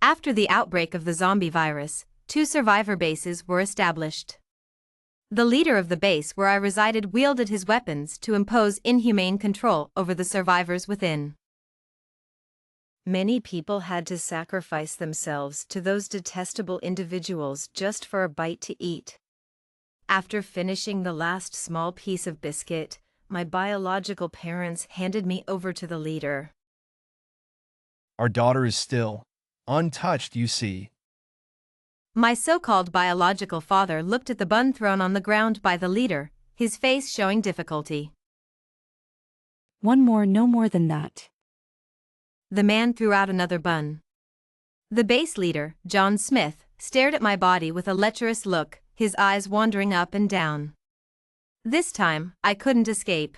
After the outbreak of the zombie virus, 2 survivor bases were established. The leader of the base where I resided wielded his weapons to impose inhumane control over the survivors within. Many people had to sacrifice themselves to those detestable individuals just for a bite to eat. After finishing the last small piece of biscuit, my biological parents handed me over to the leader. Our daughter is still untouched, you see. My so-called biological father looked at the bun thrown on the ground by the leader, his face showing difficulty. One more, no more than that. The man threw out another bun. The base leader, John Smith, stared at my body with a lecherous look, his eyes wandering up and down. This time, I couldn't escape.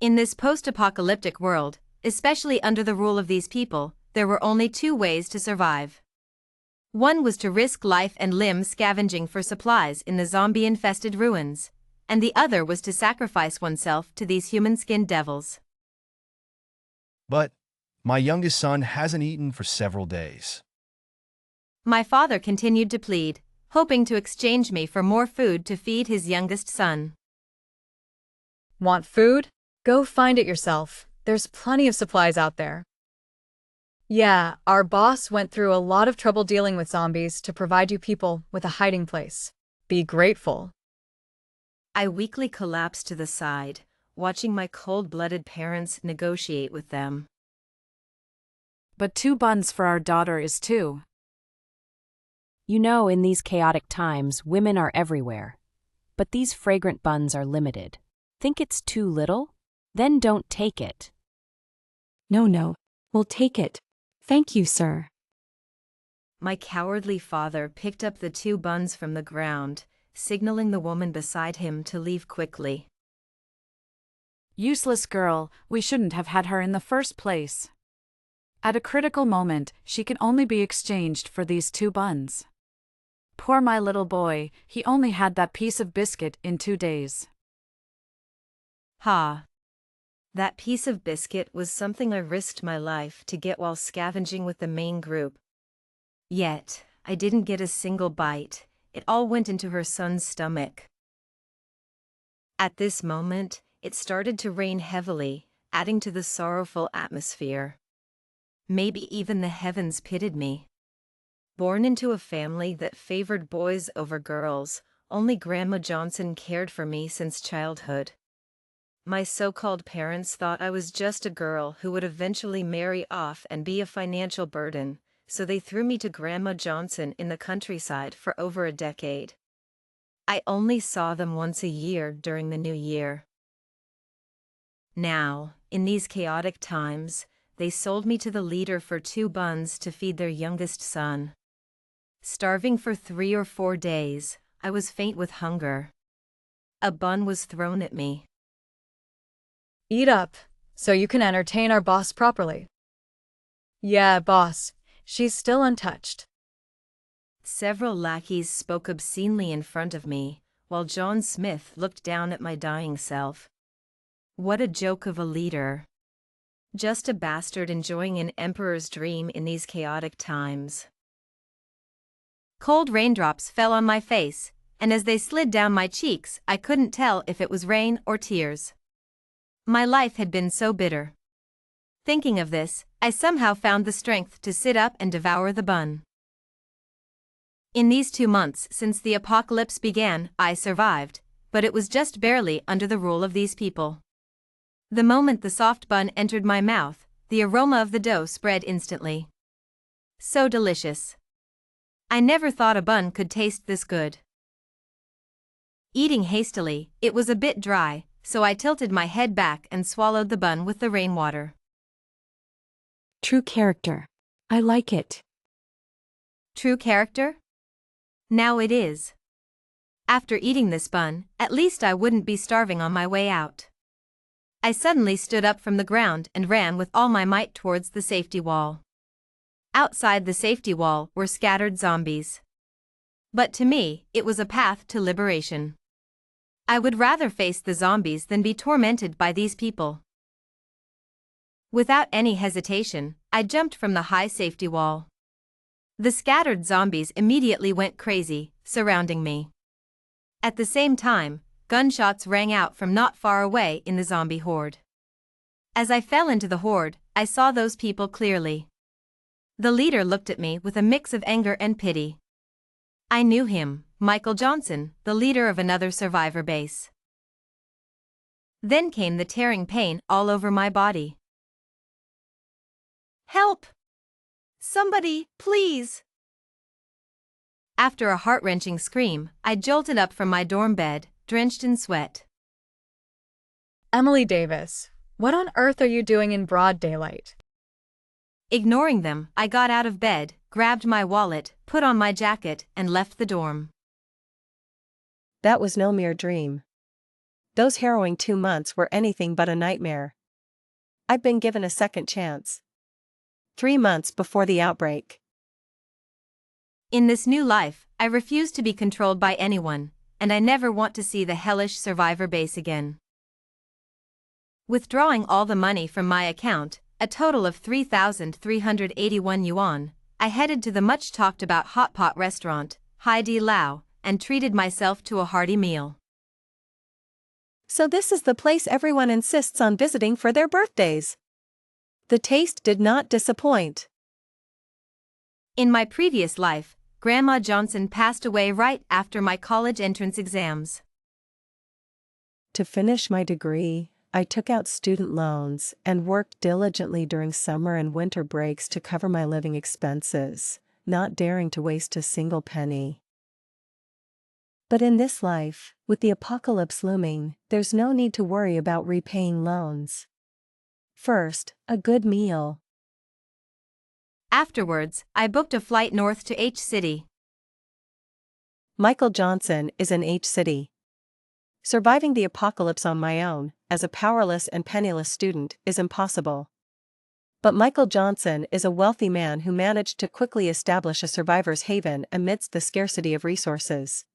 In this post-apocalyptic world, especially under the rule of these people, there were only 2 ways to survive. One was to risk life and limb scavenging for supplies in the zombie-infested ruins, and the other was to sacrifice oneself to these human-skinned devils. But my youngest son hasn't eaten for several days. My father continued to plead, hoping to exchange me for more food to feed his youngest son. Want food? Go find it yourself. There's plenty of supplies out there. Yeah, our boss went through a lot of trouble dealing with zombies to provide you people with a hiding place. Be grateful. I weakly collapsed to the side, watching my cold-blooded parents negotiate with them. But 2 buns for our daughter is too. You know, in these chaotic times, women are everywhere. But these fragrant buns are limited. Think it's too little? Then don't take it. No, we'll take it. Thank you, sir. My cowardly father picked up the 2 buns from the ground, signaling the woman beside him to leave quickly. Useless girl, we shouldn't have had her in the first place. At a critical moment, she can only be exchanged for these 2 buns. Poor my little boy, he only had that piece of biscuit in 2 days. Ha! That piece of biscuit was something I risked my life to get while scavenging with the main group. Yet, I didn't get a single bite, it all went into her son's stomach. At this moment, it started to rain heavily, adding to the sorrowful atmosphere. Maybe even the heavens pitied me. Born into a family that favored boys over girls, only Grandma Johnson cared for me since childhood. My so-called parents thought I was just a girl who would eventually marry off and be a financial burden, so they threw me to Grandma Johnson in the countryside for over a decade. I only saw them once a year during the new year. Now, in these chaotic times, they sold me to the leader for 2 buns to feed their youngest son. Starving for 3 or 4 days, I was faint with hunger. A bun was thrown at me. Eat up, so you can entertain our boss properly. Yeah, boss, she's still untouched. Several lackeys spoke obscenely in front of me, while John Smith looked down at my dying self. What a joke of a leader. Just a bastard enjoying an emperor's dream in these chaotic times. Cold raindrops fell on my face, and as they slid down my cheeks, I couldn't tell if it was rain or tears. My life had been so bitter. Thinking of this, I somehow found the strength to sit up and devour the bun. In these 2 months since the apocalypse began, I survived, but it was just barely under the rule of these people. The moment the soft bun entered my mouth, the aroma of the dough spread instantly. So delicious. I never thought a bun could taste this good. Eating hastily, it was a bit dry, so I tilted my head back and swallowed the bun with the rainwater. True character. I like it. True character? Now it is. After eating this bun, at least I wouldn't be starving on my way out. I suddenly stood up from the ground and ran with all my might towards the safety wall. Outside the safety wall were scattered zombies. But to me, it was a path to liberation. I would rather face the zombies than be tormented by these people. Without any hesitation, I jumped from the high safety wall. The scattered zombies immediately went crazy, surrounding me. At the same time, gunshots rang out from not far away in the zombie horde. As I fell into the horde, I saw those people clearly. The leader looked at me with a mix of anger and pity. I knew him, Michael Johnson, the leader of another survivor base. Then came the tearing pain all over my body. Help! Somebody, please! After a heart-wrenching scream, I jolted up from my dorm bed, drenched in sweat. Emily Davis, what on earth are you doing in broad daylight? Ignoring them, I got out of bed, grabbed my wallet, put on my jacket, and left the dorm. That was no mere dream. Those harrowing 2 months were anything but a nightmare. I'd been given a second chance. 3 months before the outbreak. In this new life, I refuse to be controlled by anyone, and I never want to see the hellish survivor base again. Withdrawing all the money from my account, a total of 3,381 yuan, I headed to the much-talked-about hot pot restaurant, Hai Di Lao, and treated myself to a hearty meal. So this is the place everyone insists on visiting for their birthdays. The taste did not disappoint. In my previous life, Grandma Johnson passed away right after my college entrance exams. To finish my degree, I took out student loans and worked diligently during summer and winter breaks to cover my living expenses, not daring to waste a single penny. But in this life, with the apocalypse looming, there's no need to worry about repaying loans. First, a good meal. Afterwards, I booked a flight north to H City. Michael Johnson is in H City. Surviving the apocalypse on my own, as a powerless and penniless student, is impossible. But Michael Johnson is a wealthy man who managed to quickly establish a survivor's haven amidst the scarcity of resources.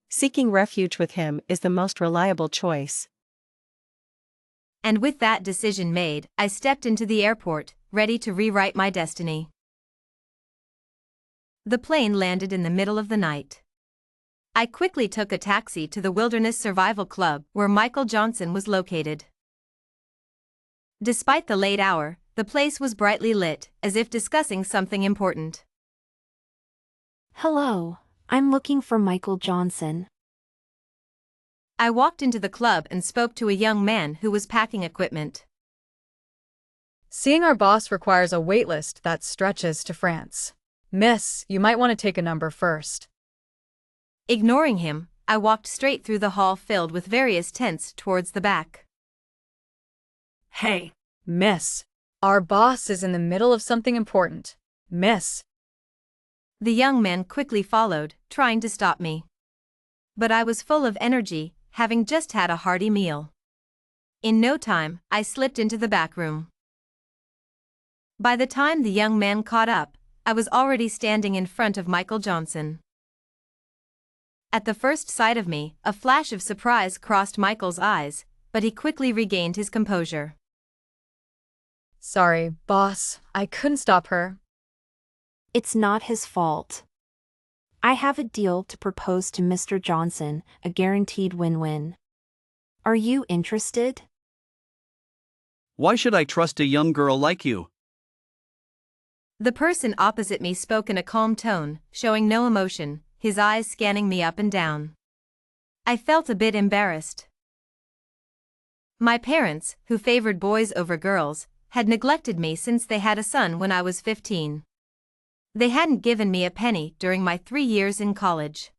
Seeking refuge with him is the most reliable choice. And with that decision made, I stepped into the airport, ready to rewrite my destiny. The plane landed in the middle of the night. I quickly took a taxi to the Wilderness Survival Club where Michael Johnson was located. Despite the late hour, the place was brightly lit, as if discussing something important. Hello, I'm looking for Michael Johnson. I walked into the club and spoke to a young man who was packing equipment. Seeing our boss requires a waitlist that stretches to France. Miss, you might want to take a number first. Ignoring him, I walked straight through the hall filled with various tents towards the back. Hey, miss. Our boss is in the middle of something important. Miss. The young man quickly followed, trying to stop me. But I was full of energy, having just had a hearty meal. In no time, I slipped into the back room. By the time the young man caught up, I was already standing in front of Michael Johnson. At the first sight of me, a flash of surprise crossed Michael's eyes, but he quickly regained his composure. Sorry, boss, I couldn't stop her. It's not his fault. I have a deal to propose to Mr. Johnson, a guaranteed win-win. Are you interested? Why should I trust a young girl like you? The person opposite me spoke in a calm tone, showing no emotion, his eyes scanning me up and down. I felt a bit embarrassed. My parents, who favored boys over girls, had neglected me since they had a son when I was 15. They hadn't given me a penny during my 3 years in college.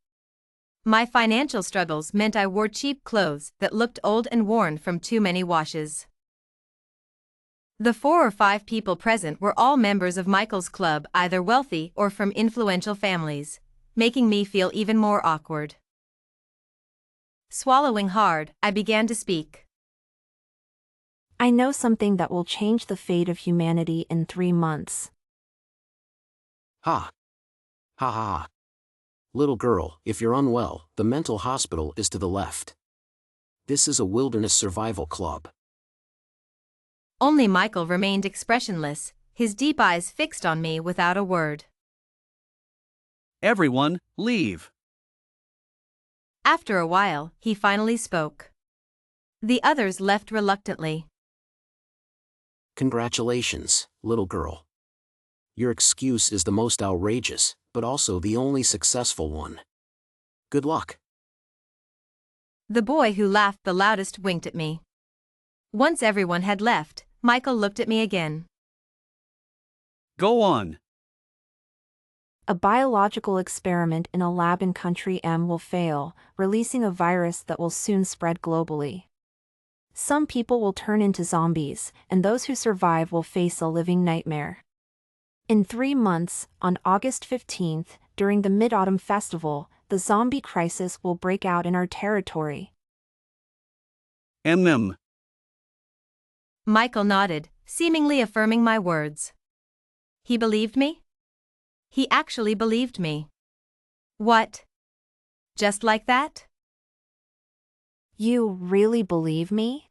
My financial struggles meant I wore cheap clothes that looked old and worn from too many washes. The 4 or 5 people present were all members of Michael's club, either wealthy or from influential families, making me feel even more awkward. Swallowing hard, I began to speak. I know something that will change the fate of humanity in 3 months. Ha. Ha ha ha. Little girl, if you're unwell, the mental hospital is to the left. This is a wilderness survival club. Only Michael remained expressionless, his deep eyes fixed on me without a word. Everyone, leave. After a while, he finally spoke. The others left reluctantly. Congratulations, little girl. Your excuse is the most outrageous, but also the only successful one. Good luck. The boy who laughed the loudest winked at me. Once everyone had left, Michael looked at me again. Go on. A biological experiment in a lab in Country M will fail, releasing a virus that will soon spread globally. Some people will turn into zombies, and those who survive will face a living nightmare. In 3 months, on August 15th, during the Mid-Autumn Festival, the zombie crisis will break out in our territory. MM. Michael nodded, seemingly affirming my words. He believed me? He actually believed me. What? Just like that? You really believe me?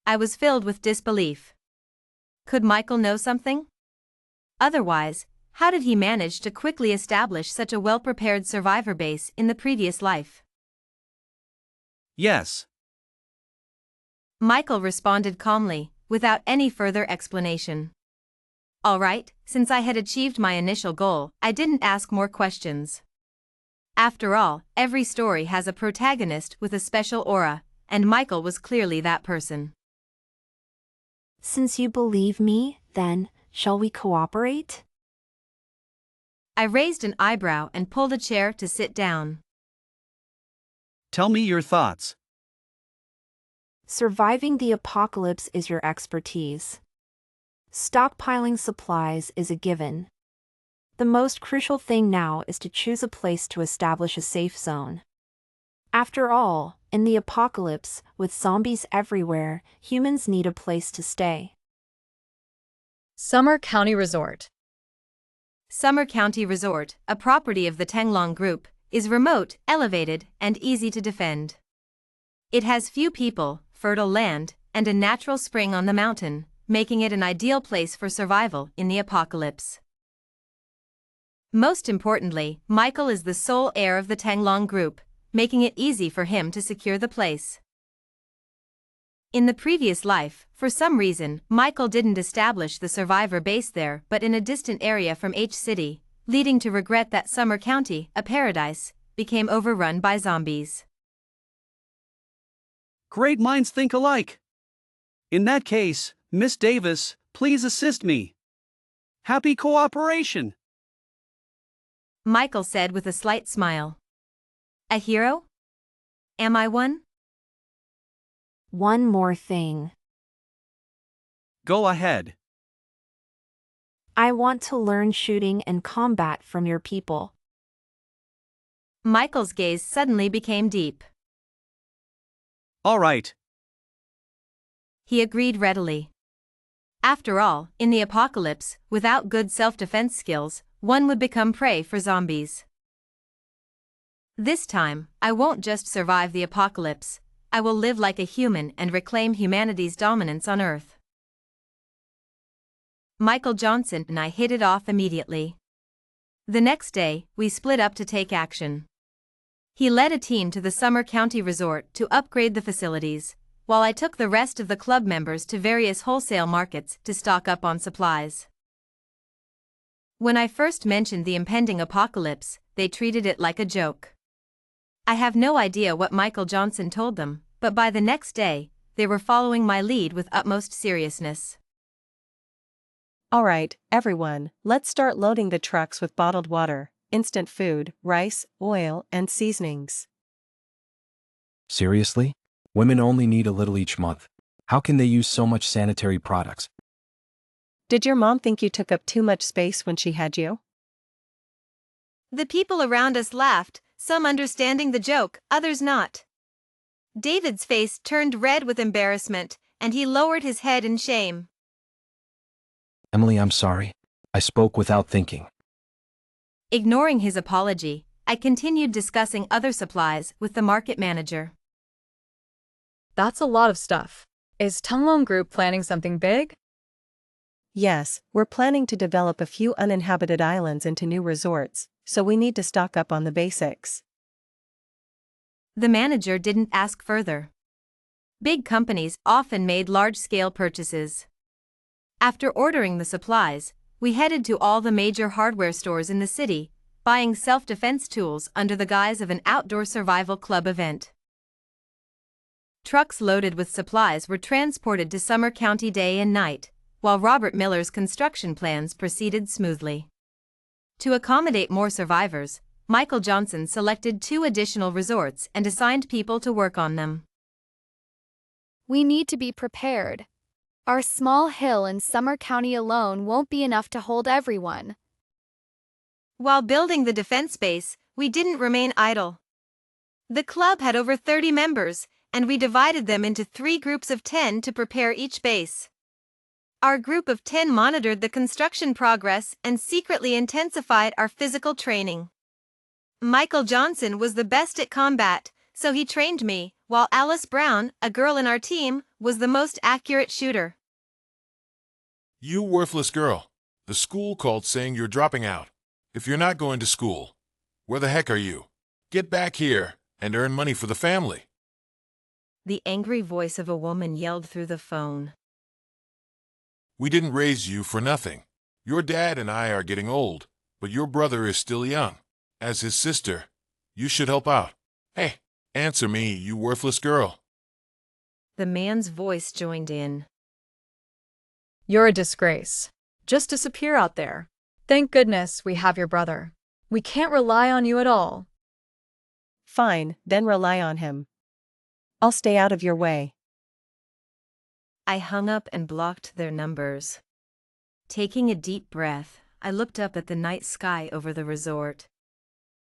I was filled with disbelief. Could Michael know something? Otherwise, how did he manage to quickly establish such a well-prepared survivor base in the previous life? Yes. Michael responded calmly, without any further explanation. All right, since I had achieved my initial goal, I didn't ask more questions. After all, every story has a protagonist with a special aura, and Michael was clearly that person. Since you believe me, then, shall we cooperate? I raised an eyebrow and pulled a chair to sit down. Tell me your thoughts. Surviving the apocalypse is your expertise. Stockpiling supplies is a given. The most crucial thing now is to choose a place to establish a safe zone. After all, in the apocalypse, with zombies everywhere, humans need a place to stay. Summer County Resort. Summer County Resort, a property of the Tenglong Group, is remote, elevated, and easy to defend. It has few people, fertile land, and a natural spring on the mountain, making it an ideal place for survival in the apocalypse. Most importantly, Michael is the sole heir of the Tenglong Group, making it easy for him to secure the place. In the previous life, for some reason, Michael didn't establish the survivor base there but in a distant area from H City, leading to regret that Summer County, a paradise, became overrun by zombies. Great minds think alike. In that case, Miss Davis, please assist me. Happy cooperation. Michael said with a slight smile. A hero? Am I one? One more thing. Go ahead. I want to learn shooting and combat from your people. Michael's gaze suddenly became deep. All right. He agreed readily. After all, in the apocalypse, without good self-defense skills, one would become prey for zombies. This time, I won't just survive the apocalypse, I will live like a human and reclaim humanity's dominance on Earth. Michael Johnson and I hit it off immediately. The next day, we split up to take action. He led a team to the Summer County Resort to upgrade the facilities, while I took the rest of the club members to various wholesale markets to stock up on supplies. When I first mentioned the impending apocalypse, they treated it like a joke. I have no idea what Michael Johnson told them, but by the next day, they were following my lead with utmost seriousness. All right, everyone, let's start loading the trucks with bottled water, instant food, rice, oil, and seasonings. Seriously? Women only need a little each month. How can they use so much sanitary products? Did your mom think you took up too much space when she had you? The people around us laughed, some understanding the joke, others not. David's face turned red with embarrassment, and he lowered his head in shame. Emily, I'm sorry. I spoke without thinking. Ignoring his apology, I continued discussing other supplies with the market manager. That's a lot of stuff. Is Tenglong Group planning something big? Yes, we're planning to develop a few uninhabited islands into new resorts, so we need to stock up on the basics. The manager didn't ask further. Big companies often made large-scale purchases. After ordering the supplies, we headed to all the major hardware stores in the city, buying self-defense tools under the guise of an outdoor survival club event. Trucks loaded with supplies were transported to Summer County day and night, while Robert Miller's construction plans proceeded smoothly. To accommodate more survivors, Michael Johnson selected 2 additional resorts and assigned people to work on them. We need to be prepared. Our small hill in Summer County alone won't be enough to hold everyone. While building the defense base, we didn't remain idle. The club had over 30 members, and we divided them into 3 groups of 10 to prepare each base. Our group of 10 monitored the construction progress and secretly intensified our physical training. Michael Johnson was the best at combat, so he trained me, while Alice Brown, a girl in our team, was the most accurate shooter. You worthless girl. The school called saying you're dropping out. If you're not going to school, where the heck are you? Get back here and earn money for the family. The angry voice of a woman yelled through the phone. We didn't raise you for nothing. Your dad and I are getting old, but your brother is still young. As his sister, you should help out. Hey, answer me, you worthless girl. The man's voice joined in. You're a disgrace. Just disappear out there. Thank goodness we have your brother. We can't rely on you at all. Fine, then rely on him. I'll stay out of your way. I hung up and blocked their numbers. Taking a deep breath, I looked up at the night sky over the resort.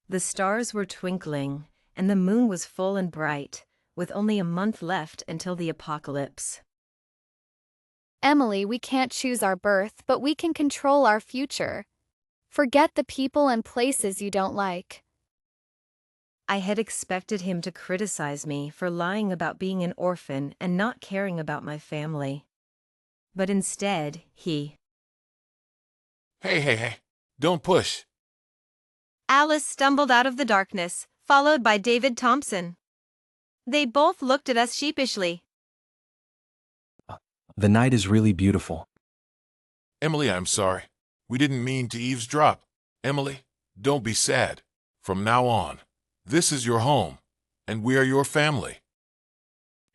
The stars were twinkling, and the moon was full and bright, with only a month left until the apocalypse. Emily, we can't choose our birth, but we can control our future. Forget the people and places you don't like. I had expected him to criticize me for lying about being an orphan and not caring about my family. But instead, he... Hey, don't push. Alice stumbled out of the darkness, followed by David Thompson. They both looked at us sheepishly. The night is really beautiful. Emily, I'm sorry. We didn't mean to eavesdrop. Emily, don't be sad. From now on, this is your home, and we are your family.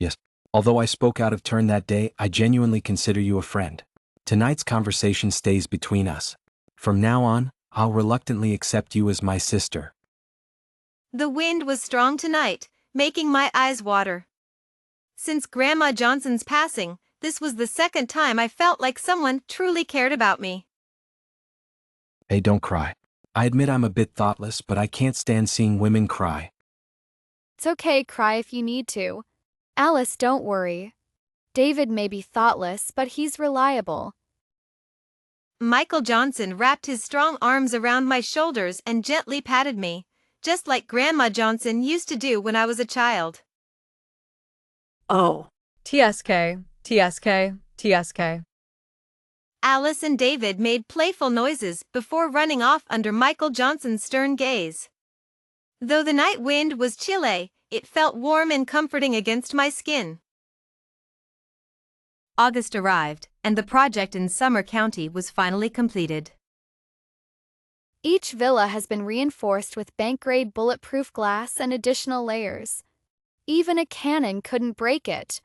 Yes, although I spoke out of turn that day, I genuinely consider you a friend. Tonight's conversation stays between us. From now on, I'll reluctantly accept you as my sister. The wind was strong tonight, making my eyes water. Since Grandma Johnson's passing, this was the second time I felt like someone truly cared about me. Hey, don't cry. I admit I'm a bit thoughtless, but I can't stand seeing women cry. It's okay, cry if you need to. Alice, don't worry. David may be thoughtless, but he's reliable. Michael Johnson wrapped his strong arms around my shoulders and gently patted me, just like Grandma Johnson used to do when I was a child. Oh. TSK, TSK, TSK. Alice and David made playful noises before running off under Michael Johnson's stern gaze. Though the night wind was chilly, it felt warm and comforting against my skin. August arrived, and the project in Summer County was finally completed. Each villa has been reinforced with bank-grade bulletproof glass and additional layers. Even a cannon couldn't break it.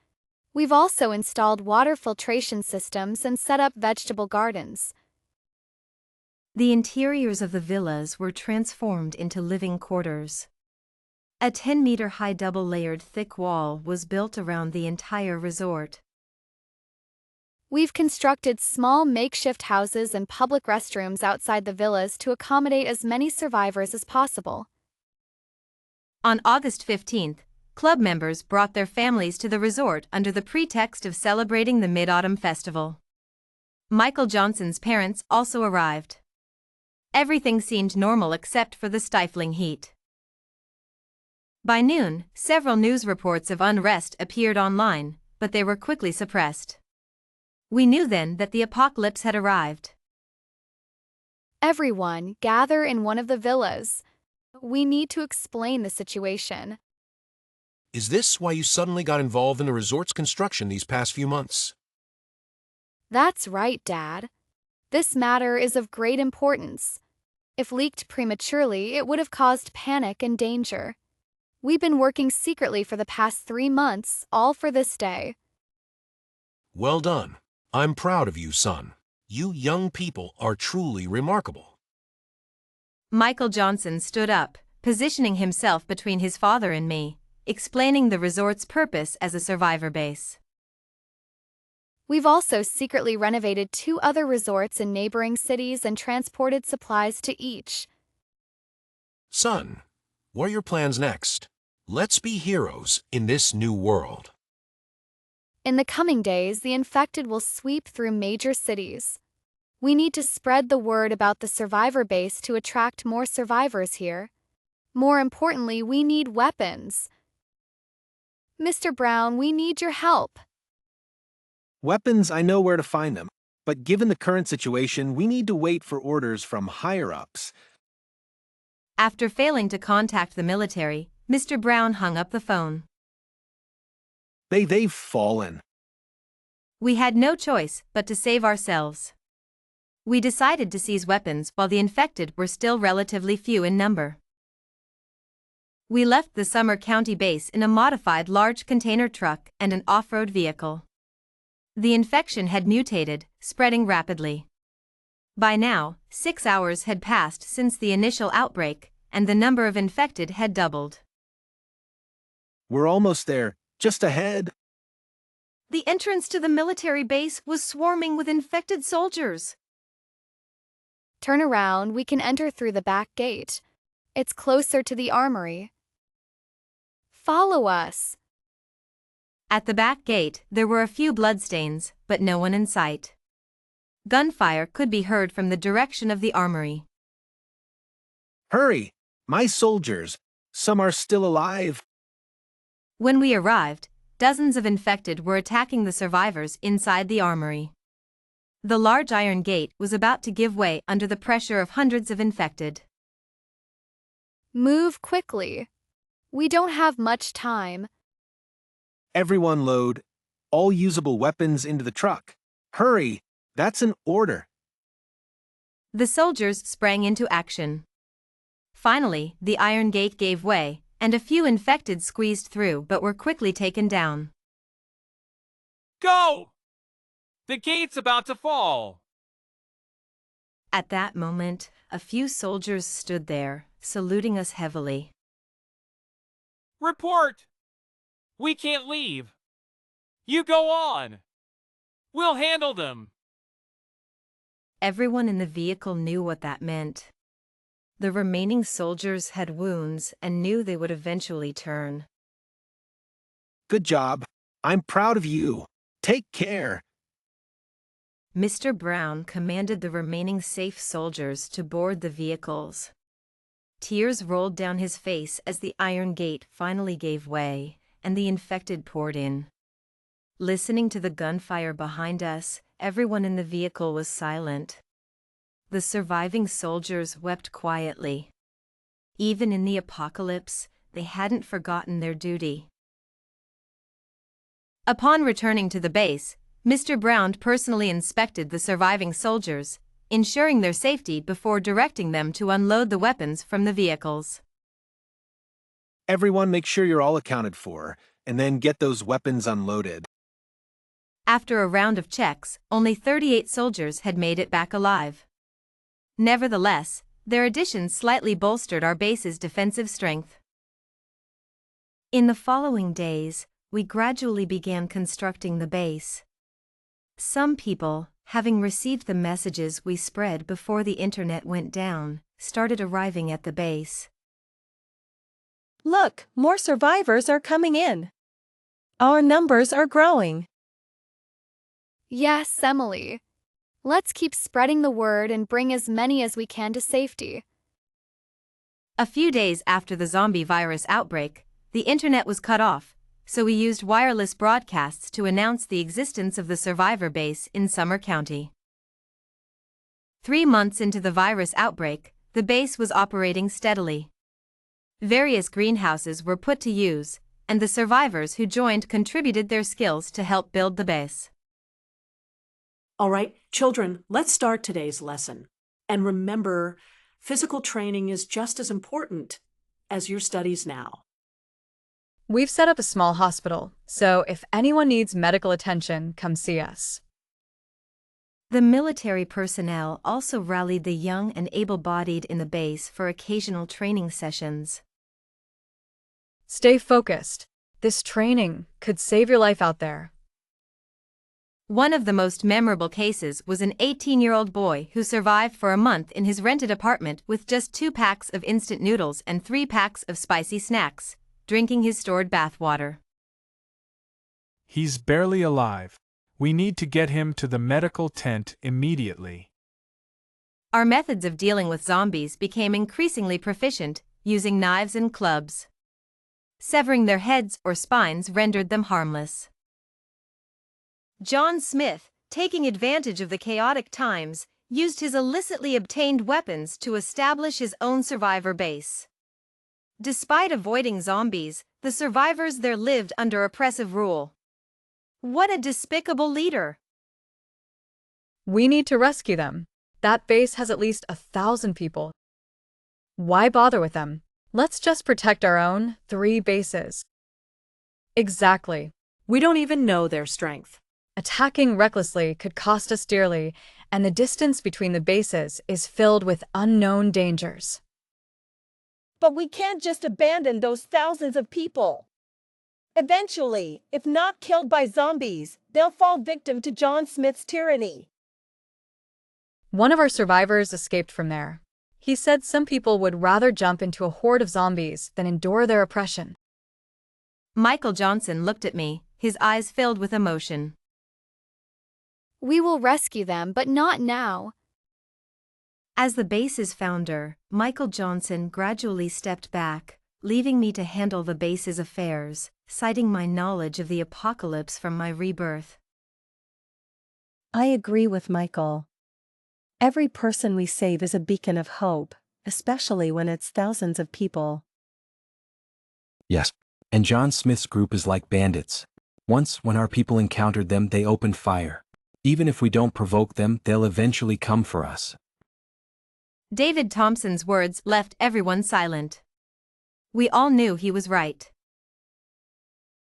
We've also installed water filtration systems and set up vegetable gardens. The interiors of the villas were transformed into living quarters. A 10-meter-high double-layered thick wall was built around the entire resort. We've constructed small makeshift houses and public restrooms outside the villas to accommodate as many survivors as possible. On August 15th, club members brought their families to the resort under the pretext of celebrating the Mid-Autumn Festival. Michael Johnson's parents also arrived. Everything seemed normal except for the stifling heat. By noon, several news reports of unrest appeared online, but they were quickly suppressed. We knew then that the apocalypse had arrived. Everyone, gather in one of the villas. We need to explain the situation. Is this why you suddenly got involved in the resort's construction these past few months? That's right, Dad. This matter is of great importance. If leaked prematurely, it would have caused panic and danger. We've been working secretly for the past 3 months, all for this day. Well done. I'm proud of you, son. You young people are truly remarkable. Michael Johnson stood up, positioning himself between his father and me, explaining the resort's purpose as a survivor base. We've also secretly renovated 2 other resorts in neighboring cities and transported supplies to each. Son, what are your plans next? Let's be heroes in this new world. In the coming days, the infected will sweep through major cities. We need to spread the word about the survivor base to attract more survivors here. More importantly, we need weapons. Mr. Brown, we need your help. Weapons, I know where to find them, but given the current situation, we need to wait for orders from higher-ups. After failing to contact the military, Mr. Brown hung up the phone. They've fallen. We had no choice but to save ourselves. We decided to seize weapons while the infected were still relatively few in number. We left the Summer County base in a modified large container truck and an off-road vehicle. The infection had mutated, spreading rapidly. By now, 6 hours had passed since the initial outbreak, and the number of infected had doubled. We're almost there, just ahead. The entrance to the military base was swarming with infected soldiers. Turn around, we can enter through the back gate. It's closer to the armory. Follow us. At the back gate, there were a few bloodstains, but no one in sight. Gunfire could be heard from the direction of the armory. Hurry! My soldiers! Some are still alive. When we arrived, dozens of infected were attacking the survivors inside the armory. The large iron gate was about to give way under the pressure of hundreds of infected. Move quickly. We don't have much time. Everyone load all usable weapons into the truck. Hurry! That's an order. The soldiers sprang into action. Finally, the iron gate gave way, and a few infected squeezed through but were quickly taken down. Go! The gate's about to fall! At that moment, a few soldiers stood there, saluting us heavily. Report! We can't leave. You go on. We'll handle them. Everyone in the vehicle knew what that meant. The remaining soldiers had wounds and knew they would eventually turn. Good job. I'm proud of you. Take care. Mr. Brown commanded the remaining safe soldiers to board the vehicles. Tears rolled down his face as the iron gate finally gave way, and the infected poured in. Listening to the gunfire behind us, everyone in the vehicle was silent. The surviving soldiers wept quietly. Even in the apocalypse, they hadn't forgotten their duty. Upon returning to the base, Mr. Brown personally inspected the surviving soldiers, ensuring their safety before directing them to unload the weapons from the vehicles. Everyone make sure you're all accounted for, and then get those weapons unloaded. After a round of checks, only 38 soldiers had made it back alive. Nevertheless, their additions slightly bolstered our base's defensive strength. In the following days, we gradually began constructing the base. Some people, having received the messages we spread before the internet went down, started arriving at the base. Look, more survivors are coming in. Our numbers are growing. Yes, Emily. Let's keep spreading the word and bring as many as we can to safety. A few days after the zombie virus outbreak, the internet was cut off, so we used wireless broadcasts to announce the existence of the survivor base in Summer County. 3 months into the virus outbreak, the base was operating steadily. Various greenhouses were put to use, and the survivors who joined contributed their skills to help build the base. All right, children, let's start today's lesson. And remember, physical training is just as important as your studies now. We've set up a small hospital, so if anyone needs medical attention, come see us. The military personnel also rallied the young and able-bodied in the base for occasional training sessions. Stay focused. This training could save your life out there. One of the most memorable cases was an 18-year-old boy who survived for a month in his rented apartment with just 2 packs of instant noodles and 3 packs of spicy snacks, drinking his stored bath water. He's barely alive. We need to get him to the medical tent immediately. Our methods of dealing with zombies became increasingly proficient, using knives and clubs. Severing their heads or spines rendered them harmless. John Smith, taking advantage of the chaotic times, used his illicitly obtained weapons to establish his own survivor base. Despite avoiding zombies, the survivors there lived under oppressive rule. What a despicable leader! We need to rescue them. That base has at least 1,000 people. Why bother with them? Let's just protect our own 3 bases. Exactly. We don't even know their strength. Attacking recklessly could cost us dearly, and the distance between the bases is filled with unknown dangers. But we can't just abandon those thousands of people. Eventually, if not killed by zombies, they'll fall victim to John Smith's tyranny. One of our survivors escaped from there. He said some people would rather jump into a horde of zombies than endure their oppression. Michael Johnson looked at me, his eyes filled with emotion. We will rescue them, but not now. As the base's founder, Michael Johnson gradually stepped back, leaving me to handle the base's affairs, citing my knowledge of the apocalypse from my rebirth. I agree with Michael. Every person we save is a beacon of hope, especially when it's thousands of people. Yes. And John Smith's group is like bandits. Once, when our people encountered them, they opened fire. Even if we don't provoke them, they'll eventually come for us. David Thompson's words left everyone silent. We all knew he was right.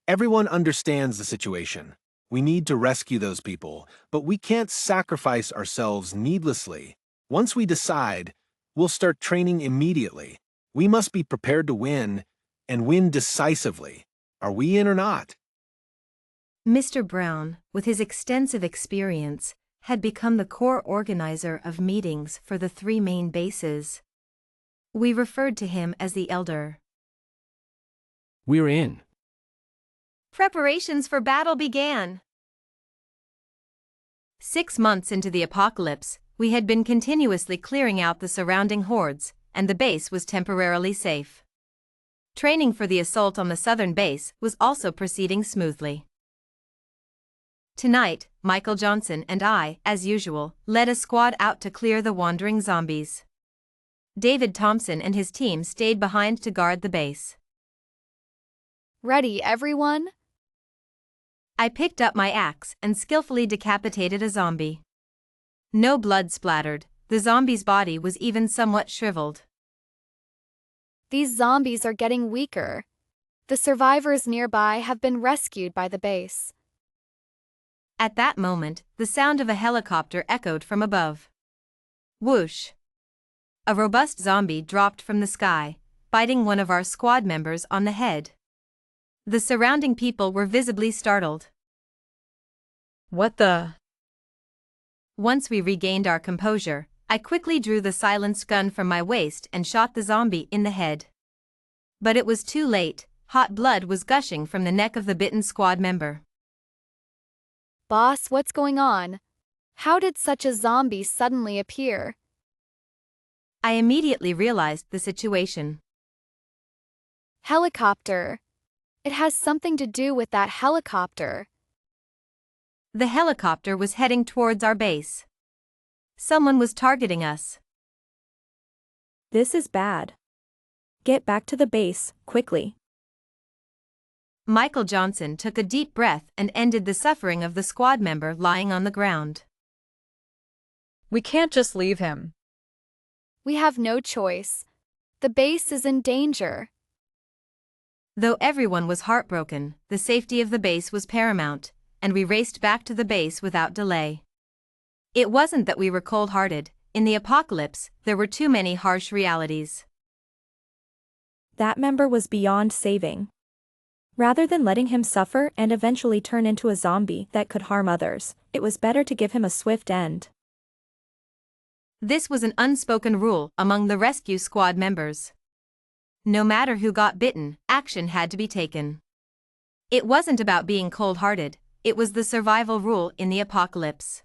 Everyone understands the situation. We need to rescue those people, but we can't sacrifice ourselves needlessly. Once we decide, we'll start training immediately. We must be prepared to win, and win decisively. Are we in or not? Mr. Brown, with his extensive experience, had become the core organizer of meetings for the 3 main bases. We referred to him as the Elder. We're in. Preparations for battle began. 6 months into the apocalypse, we had been continuously clearing out the surrounding hordes, and the base was temporarily safe. Training for the assault on the southern base was also proceeding smoothly. Tonight, Michael Johnson and I, as usual, led a squad out to clear the wandering zombies. David Thompson and his team stayed behind to guard the base. Ready, everyone? I picked up my axe and skillfully decapitated a zombie. No blood splattered, the zombie's body was even somewhat shriveled. These zombies are getting weaker. The survivors nearby have been rescued by the base. At that moment, the sound of a helicopter echoed from above. Whoosh! A robust zombie dropped from the sky, biting one of our squad members on the head. The surrounding people were visibly startled. What the? Once we regained our composure, I quickly drew the silenced gun from my waist and shot the zombie in the head. But it was too late, hot blood was gushing from the neck of the bitten squad member. Boss, what's going on? How did such a zombie suddenly appear? I immediately realized the situation. Helicopter. It has something to do with that helicopter. The helicopter was heading towards our base. Someone was targeting us. This is bad. Get back to the base, quickly. Michael Johnson took a deep breath and ended the suffering of the squad member lying on the ground. We can't just leave him. We have no choice. The base is in danger. Though everyone was heartbroken, the safety of the base was paramount, and we raced back to the base without delay. It wasn't that we were cold-hearted. In the apocalypse, there were too many harsh realities. That member was beyond saving. Rather than letting him suffer and eventually turn into a zombie that could harm others, it was better to give him a swift end. This was an unspoken rule among the rescue squad members. No matter who got bitten, action had to be taken. It wasn't about being cold-hearted, it was the survival rule in the apocalypse.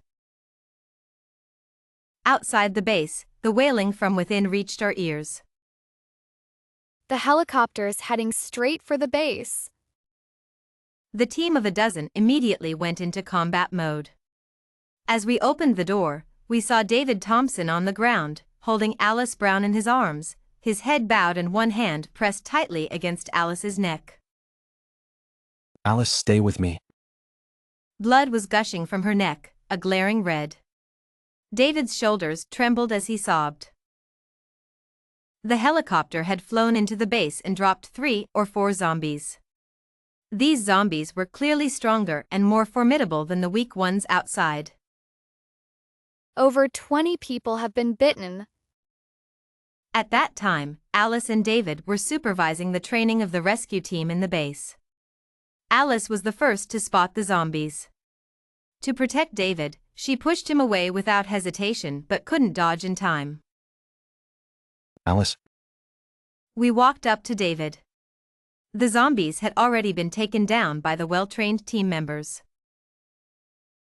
Outside the base, the wailing from within reached our ears. The helicopter's heading straight for the base. The team of a dozen immediately went into combat mode. As we opened the door, we saw David Thompson on the ground, holding Alice Brown in his arms, his head bowed and one hand pressed tightly against Alice's neck. Alice, stay with me. Blood was gushing from her neck, a glaring red. David's shoulders trembled as he sobbed. The helicopter had flown into the base and dropped 3 or 4 zombies. These zombies were clearly stronger and more formidable than the weak ones outside. Over 20 people have been bitten. At that time, Alice and David were supervising the training of the rescue team in the base. Alice was the first to spot the zombies. To protect David, she pushed him away without hesitation but couldn't dodge in time. Alice. We walked up to David. The zombies had already been taken down by the well-trained team members.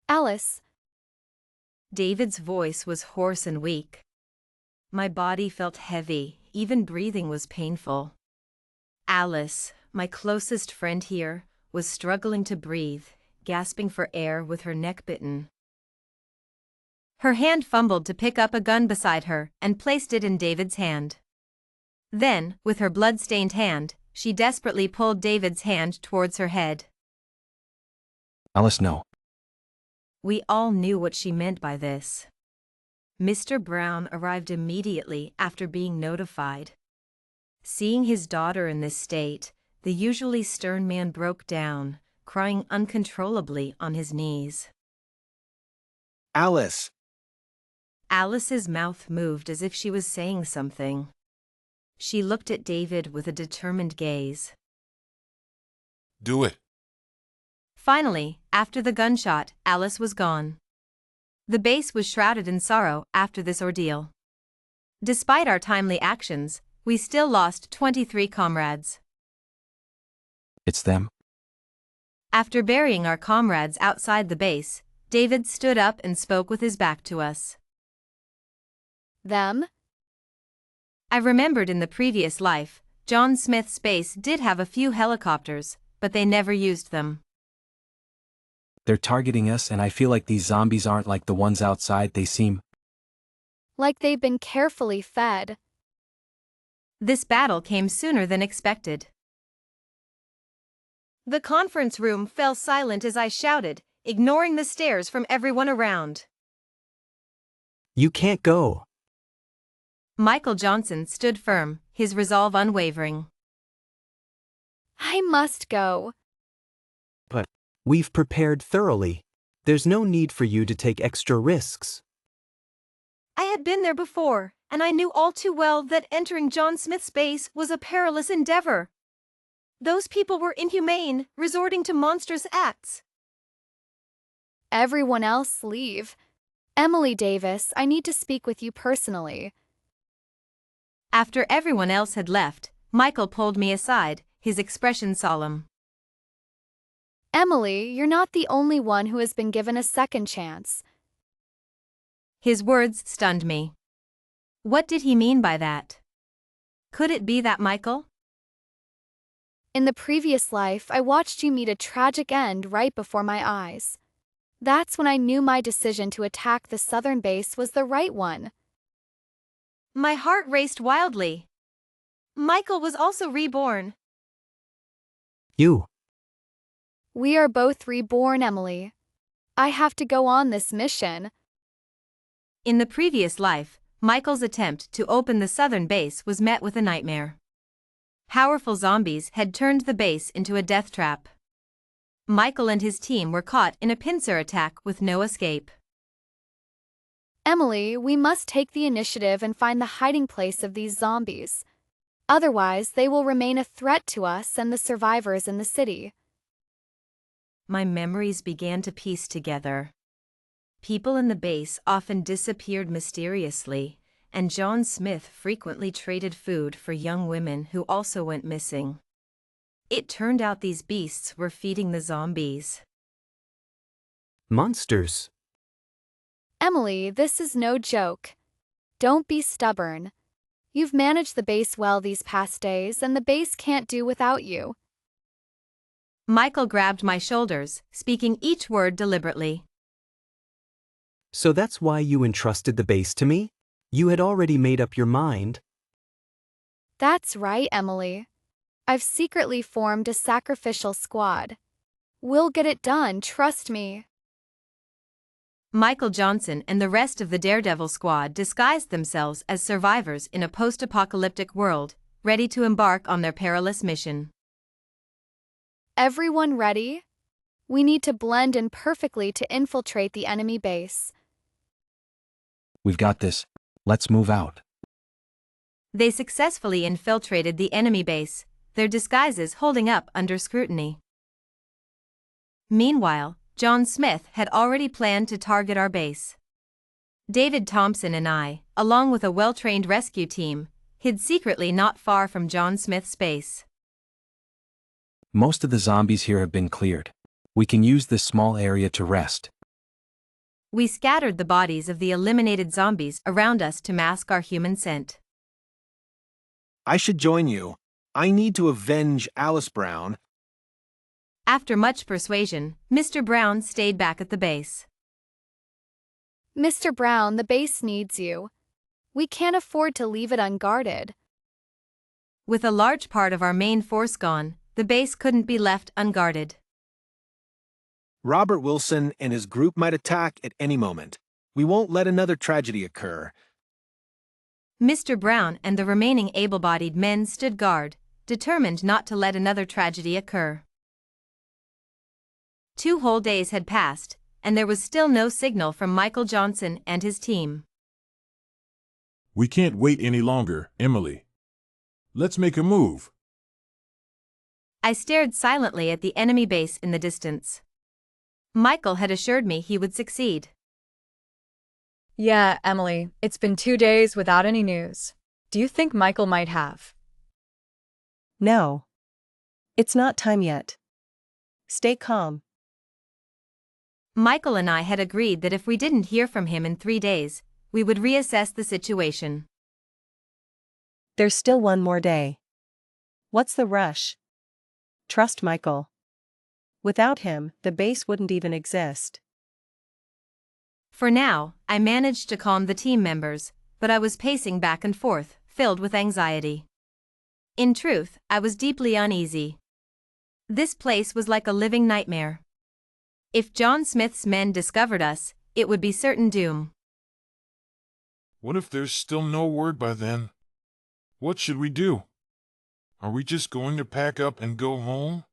Alice. David's voice was hoarse and weak. My body felt heavy, even breathing was painful. Alice, my closest friend here, was struggling to breathe, gasping for air with her neck bitten. Her hand fumbled to pick up a gun beside her and placed it in David's hand. Then, with her blood-stained hand, she desperately pulled David's hand towards her head. Alice, no. We all knew what she meant by this. Mr. Brown arrived immediately after being notified. Seeing his daughter in this state, the usually stern man broke down, crying uncontrollably on his knees. Alice. Alice's mouth moved as if she was saying something. She looked at David with a determined gaze. Do it. Finally, after the gunshot, Alice was gone. The base was shrouded in sorrow after this ordeal. Despite our timely actions, we still lost 23 comrades. It's them. After burying our comrades outside the base, David stood up and spoke with his back to us. Them? I remembered in the previous life, John Smith's base did have a few helicopters, but they never used them. They're targeting us, and I feel like these zombies aren't like the ones outside. They seem like they've been carefully fed. This battle came sooner than expected. The conference room fell silent as I shouted, ignoring the stares from everyone around. You can't go. Michael Johnson stood firm, his resolve unwavering. I must go. But we've prepared thoroughly. There's no need for you to take extra risks. I had been there before, and I knew all too well that entering John Smith's base was a perilous endeavor. Those people were inhumane, resorting to monstrous acts. Everyone else leave. Emily Davis, I need to speak with you personally. After everyone else had left, Michael pulled me aside, his expression solemn. Emily, you're not the only one who has been given a second chance. His words stunned me. What did he mean by that? Could it be that Michael? In the previous life, I watched you meet a tragic end right before my eyes. That's when I knew my decision to attack the southern base was the right one. My heart raced wildly. Michael was also reborn. You. We are both reborn, Emily. I have to go on this mission. In the previous life, Michael's attempt to open the southern base was met with a nightmare. Powerful zombies had turned the base into a death trap. Michael and his team were caught in a pincer attack with no escape. Emily, we must take the initiative and find the hiding place of these zombies. Otherwise, they will remain a threat to us and the survivors in the city. My memories began to piece together. People in the base often disappeared mysteriously, and John Smith frequently traded food for young women who also went missing. It turned out these beasts were feeding the zombies. Monsters. Emily, this is no joke. Don't be stubborn. You've managed the base well these past days, and the base can't do without you. Michael grabbed my shoulders, speaking each word deliberately. So that's why you entrusted the base to me? You had already made up your mind. That's right, Emily. I've secretly formed a sacrificial squad. We'll get it done, trust me. Michael Johnson and the rest of the Daredevil squad disguised themselves as survivors in a post-apocalyptic world, ready to embark on their perilous mission. Everyone ready? We need to blend in perfectly to infiltrate the enemy base. We've got this. Let's move out. They successfully infiltrated the enemy base, their disguises holding up under scrutiny. Meanwhile, John Smith had already planned to target our base. David Thompson and I, along with a well-trained rescue team, hid secretly not far from John Smith's base. Most of the zombies here have been cleared. We can use this small area to rest. We scattered the bodies of the eliminated zombies around us to mask our human scent. I should join you. I need to avenge Alice Brown. After much persuasion, Mr. Brown stayed back at the base. Mr. Brown, the base needs you. We can't afford to leave it unguarded. With a large part of our main force gone, the base couldn't be left unguarded. Robert Wilson and his group might attack at any moment. We won't let another tragedy occur. Mr. Brown and the remaining able-bodied men stood guard, determined not to let another tragedy occur. 2 whole days had passed, and there was still no signal from Michael Johnson and his team. We can't wait any longer, Emily. Let's make a move. I stared silently at the enemy base in the distance. Michael had assured me he would succeed. Yeah, Emily, it's been 2 days without any news. Do you think Michael might have? No. It's not time yet. Stay calm. Michael and I had agreed that if we didn't hear from him in 3 days, we would reassess the situation. There's still one more day. What's the rush? Trust Michael. Without him, the base wouldn't even exist. For now, I managed to calm the team members, but I was pacing back and forth, filled with anxiety. In truth, I was deeply uneasy. This place was like a living nightmare. If John Smith's men discovered us, it would be certain doom. What if there's still no word by then? What should we do? Are we just going to pack up and go home?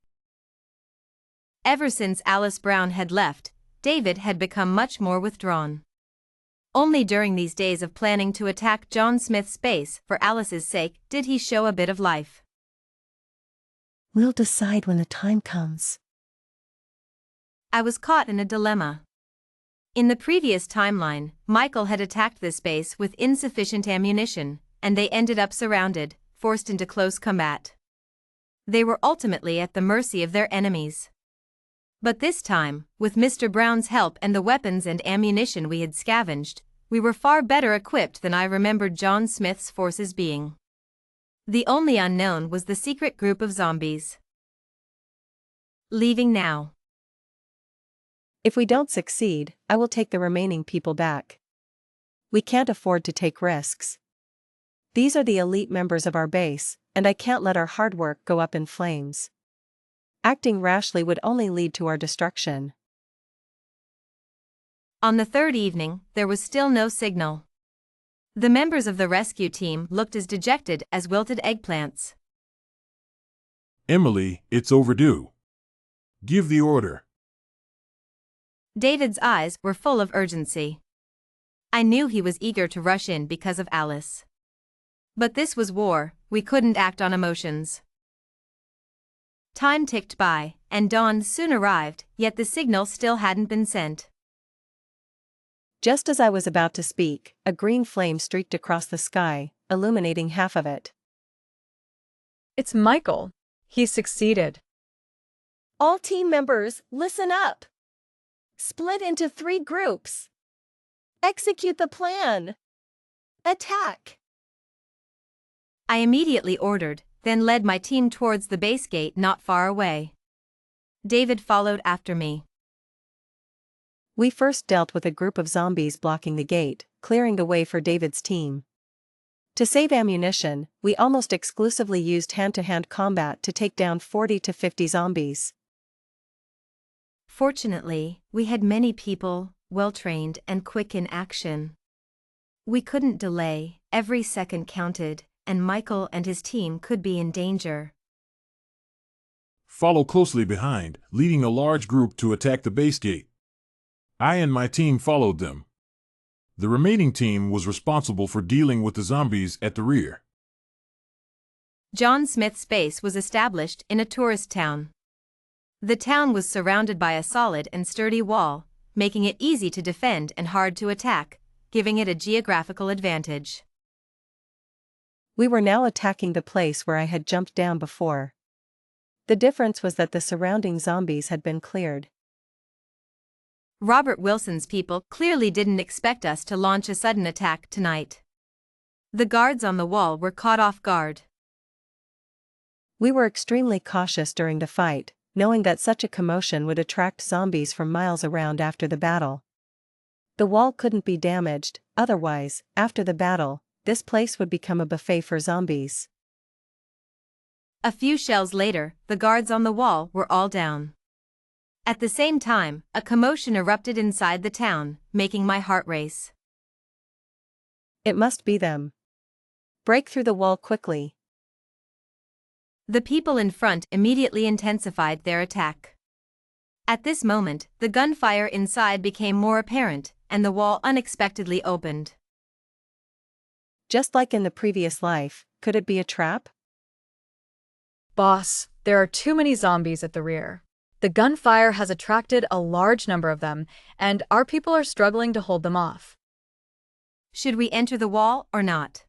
Ever since Alice Brown had left, David had become much more withdrawn. Only during these days of planning to attack John Smith's base for Alice's sake did he show a bit of life. We'll decide when the time comes. I was caught in a dilemma. In the previous timeline, Michael had attacked this base with insufficient ammunition, and they ended up surrounded, forced into close combat. They were ultimately at the mercy of their enemies. But this time, with Mr. Brown's help and the weapons and ammunition we had scavenged, we were far better equipped than I remembered John Smith's forces being. The only unknown was the secret group of zombies. Leaving now. If we don't succeed, I will take the remaining people back. We can't afford to take risks. These are the elite members of our base, and I can't let our hard work go up in flames. Acting rashly would only lead to our destruction. On the third evening, there was still no signal. The members of the rescue team looked as dejected as wilted eggplants. Emily, it's overdue. Give the order. David's eyes were full of urgency. I knew he was eager to rush in because of Alice. But this was war, we couldn't act on emotions. Time ticked by, and dawn soon arrived, yet the signal still hadn't been sent. Just as I was about to speak, a green flame streaked across the sky, illuminating half of it. It's Michael. He succeeded. All team members, listen up. Split into 3 groups. Execute the plan. Attack. I immediately ordered, then led my team towards the base gate not far away. David followed after me. We first dealt with a group of zombies blocking the gate, clearing the way for David's team. To save ammunition, we almost exclusively used hand-to-hand combat to take down 40 to 50 zombies. Fortunately, we had many people, well-trained and quick in action. We couldn't delay, every second counted, and Michael and his team could be in danger. Follow closely behind, leading a large group to attack the base gate. I and my team followed them. The remaining team was responsible for dealing with the zombies at the rear. John Smith's base was established in a tourist town. The town was surrounded by a solid and sturdy wall, making it easy to defend and hard to attack, giving it a geographical advantage. We were now attacking the place where I had jumped down before. The difference was that the surrounding zombies had been cleared. Robert Wilson's people clearly didn't expect us to launch a sudden attack tonight. The guards on the wall were caught off guard. We were extremely cautious during the fight, knowing that such a commotion would attract zombies from miles around after the battle. The wall couldn't be damaged, otherwise, after the battle, this place would become a buffet for zombies. A few shells later, the guards on the wall were all down. At the same time, a commotion erupted inside the town, making my heart race. It must be them. Break through the wall quickly. The people in front immediately intensified their attack. At this moment, the gunfire inside became more apparent, and the wall unexpectedly opened. Just like in the previous life, could it be a trap? Boss, there are too many zombies at the rear. The gunfire has attracted a large number of them, and our people are struggling to hold them off. Should we enter the wall or not?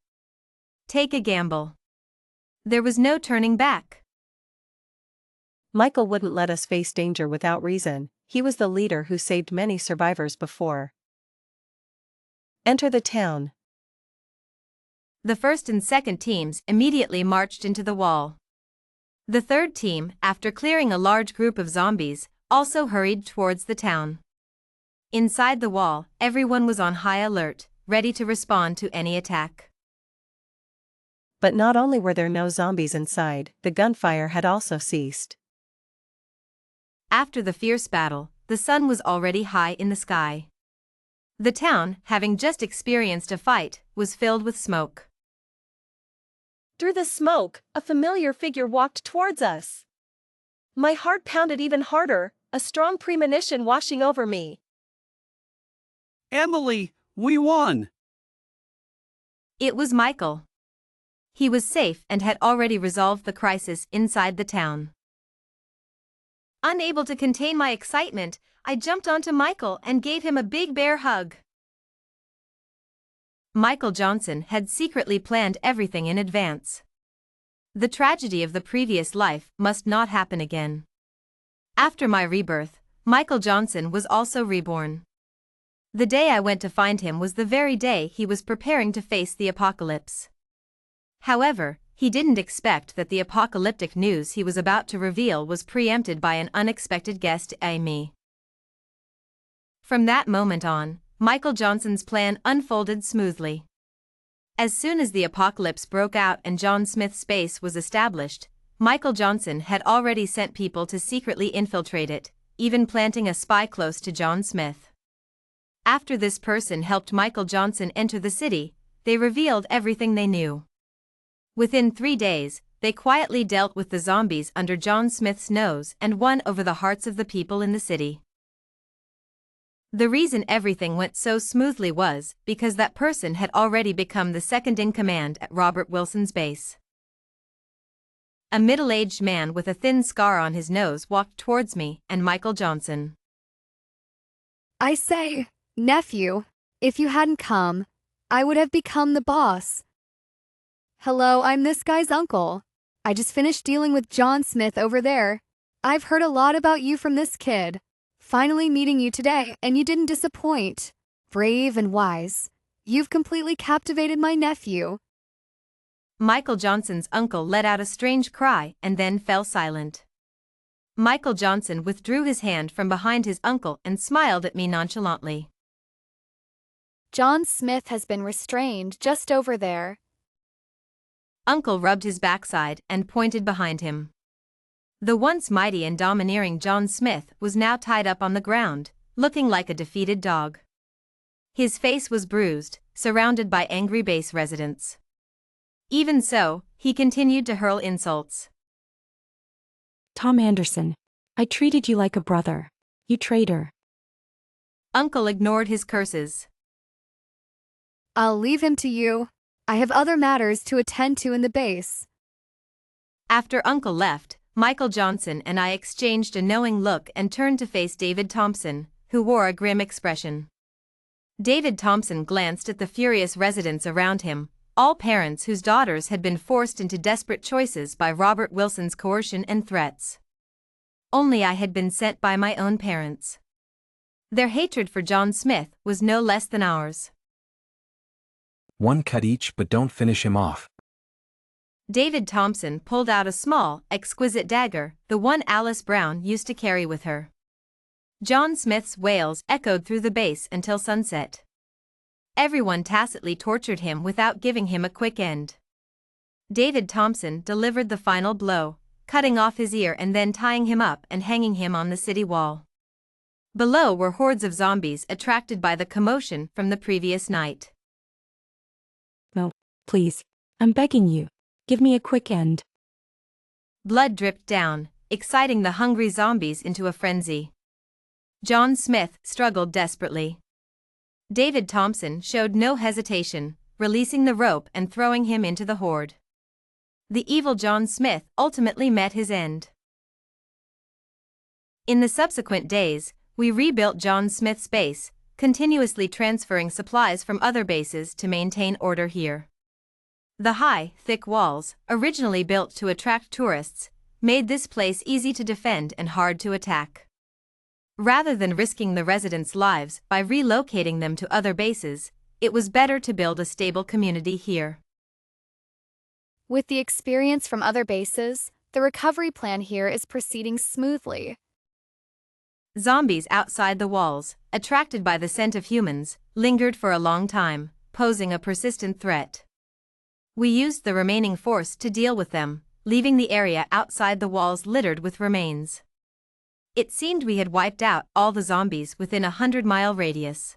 Take a gamble. There was no turning back. Michael wouldn't let us face danger without reason. He was the leader who saved many survivors before. Enter the town. The first and second teams immediately marched into the wall. The third team, after clearing a large group of zombies, also hurried towards the town. Inside the wall, everyone was on high alert, ready to respond to any attack. But not only were there no zombies inside, the gunfire had also ceased. After the fierce battle, the sun was already high in the sky. The town, having just experienced a fight, was filled with smoke. Through the smoke, a familiar figure walked towards us. My heart pounded even harder, a strong premonition washing over me. Emily, we won! It was Michael. He was safe and had already resolved the crisis inside the town. Unable to contain my excitement, I jumped onto Michael and gave him a big bear hug. Michael Johnson had secretly planned everything in advance. The tragedy of the previous life must not happen again. After my rebirth, Michael Johnson was also reborn. The day I went to find him was the very day he was preparing to face the apocalypse. However, he didn't expect that the apocalyptic news he was about to reveal was preempted by an unexpected guest, me. From that moment on, Michael Johnson's plan unfolded smoothly. As soon as the apocalypse broke out and John Smith's base was established, Michael Johnson had already sent people to secretly infiltrate it, even planting a spy close to John Smith. After this person helped Michael Johnson enter the city, they revealed everything they knew. Within 3 days, they quietly dealt with the zombies under John Smith's nose and won over the hearts of the people in the city. The reason everything went so smoothly was because that person had already become the second-in-command at Robert Wilson's base. A middle-aged man with a thin scar on his nose walked towards me and Michael Johnson. I say, nephew, if you hadn't come, I would have become the boss. Hello, I'm this guy's uncle. I just finished dealing with John Smith over there. I've heard a lot about you from this kid. Finally meeting you today, and you didn't disappoint. Brave and wise. You've completely captivated my nephew. Michael Johnson's uncle let out a strange cry and then fell silent. Michael Johnson withdrew his hand from behind his uncle and smiled at me nonchalantly. John Smith has been restrained just over there. Uncle rubbed his backside and pointed behind him. The once mighty and domineering John Smith was now tied up on the ground, looking like a defeated dog. His face was bruised, surrounded by angry base residents. Even so, he continued to hurl insults. Tom Anderson, I treated you like a brother. You traitor. Uncle ignored his curses. I'll leave him to you. I have other matters to attend to in the base. After Uncle left, Michael Johnson and I exchanged a knowing look and turned to face David Thompson, who wore a grim expression. David Thompson glanced at the furious residents around him, all parents whose daughters had been forced into desperate choices by Robert Wilson's coercion and threats. Only I had been sent by my own parents. Their hatred for John Smith was no less than ours. One cut each, but don't finish him off. David Thompson pulled out a small, exquisite dagger, the one Alice Brown used to carry with her. John Smith's wails echoed through the base until sunset. Everyone tacitly tortured him without giving him a quick end. David Thompson delivered the final blow, cutting off his ear and then tying him up and hanging him on the city wall. Below were hordes of zombies attracted by the commotion from the previous night. No, please, I'm begging you. Give me a quick end. Blood dripped down, exciting the hungry zombies into a frenzy. John Smith struggled desperately. David Thompson showed no hesitation, releasing the rope and throwing him into the horde. The evil John Smith ultimately met his end. In the subsequent days, we rebuilt John Smith's base, continuously transferring supplies from other bases to maintain order here. The high, thick walls, originally built to attract tourists, made this place easy to defend and hard to attack. Rather than risking the residents' lives by relocating them to other bases, it was better to build a stable community here. With the experience from other bases, the recovery plan here is proceeding smoothly. Zombies outside the walls, attracted by the scent of humans, lingered for a long time, posing a persistent threat. We used the remaining force to deal with them, leaving the area outside the walls littered with remains. It seemed we had wiped out all the zombies within a 100-mile radius.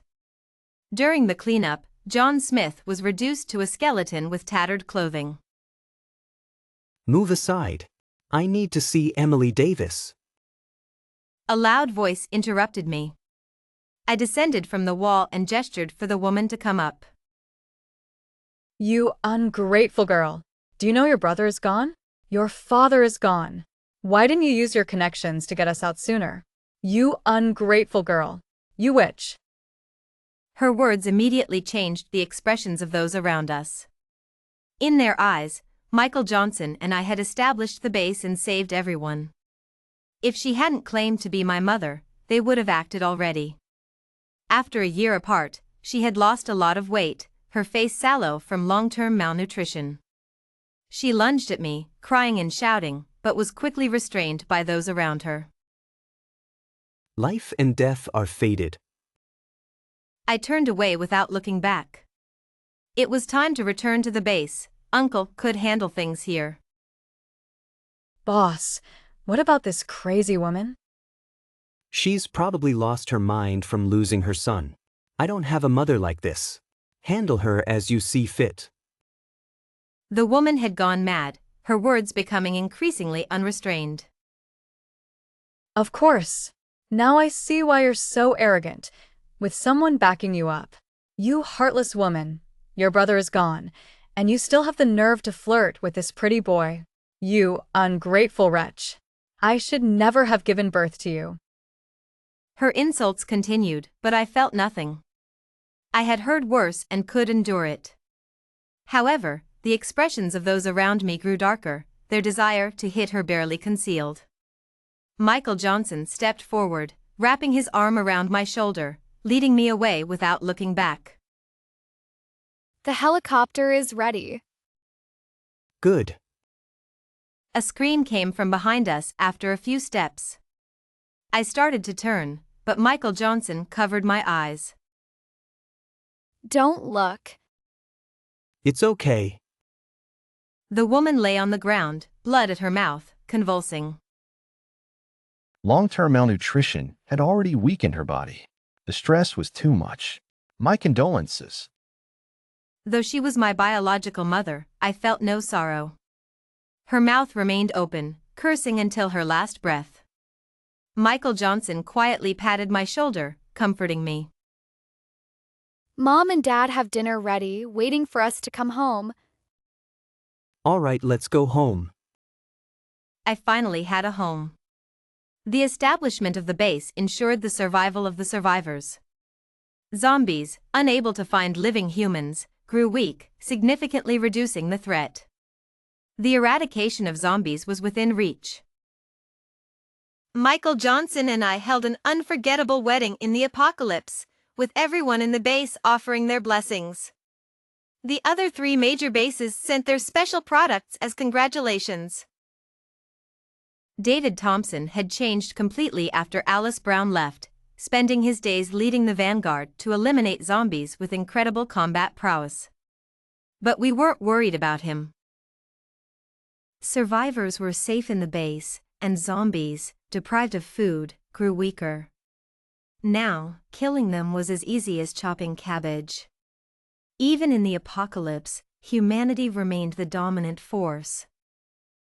During the cleanup, John Smith was reduced to a skeleton with tattered clothing. Move aside. I need to see Emily Davis. A loud voice interrupted me. I descended from the wall and gestured for the woman to come up. You ungrateful girl. Do you know your brother is gone? Your father is gone. Why didn't you use your connections to get us out sooner? You ungrateful girl. You witch. Her words immediately changed the expressions of those around us. In their eyes, Michael Johnson and I had established the base and saved everyone. If she hadn't claimed to be my mother, they would have acted already. After a year apart, she had lost a lot of weight, her face sallow from long-term malnutrition. She lunged at me, crying and shouting, but was quickly restrained by those around her. Life and death are fated. I turned away without looking back. It was time to return to the base. Uncle could handle things here. Boss, what about this crazy woman? She's probably lost her mind from losing her son. I don't have a mother like this. Handle her as you see fit. The woman had gone mad, her words becoming increasingly unrestrained. Of course. Now I see why you're so arrogant, with someone backing you up. You heartless woman. Your brother is gone, and you still have the nerve to flirt with this pretty boy. You ungrateful wretch. I should never have given birth to you. Her insults continued, but I felt nothing. I had heard worse and could endure it. However, the expressions of those around me grew darker, their desire to hit her barely concealed. Michael Johnson stepped forward, wrapping his arm around my shoulder, leading me away without looking back. The helicopter is ready. Good. A scream came from behind us after a few steps. I started to turn, but Michael Johnson covered my eyes. Don't look. It's okay. The woman lay on the ground, blood at her mouth, convulsing. Long-term malnutrition had already weakened her body. The stress was too much. My condolences. Though she was my biological mother, I felt no sorrow. Her mouth remained open, cursing until her last breath. Michael Johnson quietly patted my shoulder, comforting me. Mom and Dad have dinner ready, waiting for us to come home. All right, let's go home. I finally had a home. The establishment of the base ensured the survival of the survivors. Zombies, unable to find living humans, grew weak, significantly reducing the threat. The eradication of zombies was within reach. Michael Johnson and I held an unforgettable wedding in the apocalypse, with everyone in the base offering their blessings. The other 3 major bases sent their special products as congratulations. David Thompson had changed completely after Alice Brown left, spending his days leading the vanguard to eliminate zombies with incredible combat prowess. But we weren't worried about him. Survivors were safe in the base, and zombies, deprived of food, grew weaker. Now, killing them was as easy as chopping cabbage. Even in the apocalypse, humanity remained the dominant force.